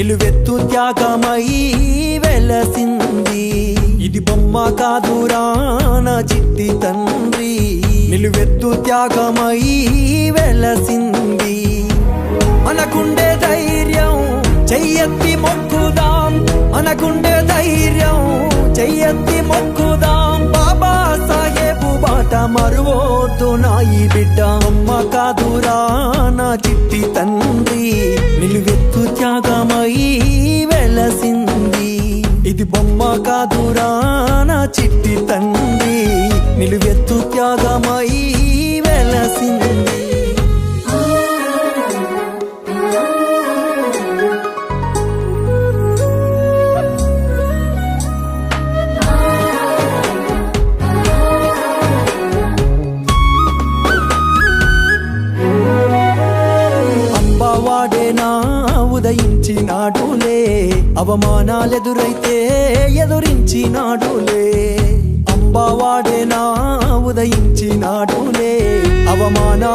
నిలువెత్తు త్యాగమై వెలసింది. ఇది బొమ్మ కాదురా నా చిట్టి తండ్రి, నిలువెత్తు త్యాగమై వెలసింది. మనకుండే ధైర్యం చెయ్యెత్తి మొక్కుదాం, మనకుండే ధైర్యం చెయ్యెత్తి మొక్కుదాం. బాబా సాహెబు బాట మరువోద్దు నా ఈ బిడ్డ. అమ్మ కాదురా నా చిట్టి తండ్రి, నిలువెత్తు త్యాగమై వెలసింది. ఇది బొమ్మ కాదురా నా చిట్టి తండ్రి, నిలువెత్తు త్యాగమై వెలసింది. వాడేనా ఉదయించినాడులే, అవమానాలెదురైతే ఎదురించినాడులే. అంబావాడేనా ఉదయించినాడులే, అవమానా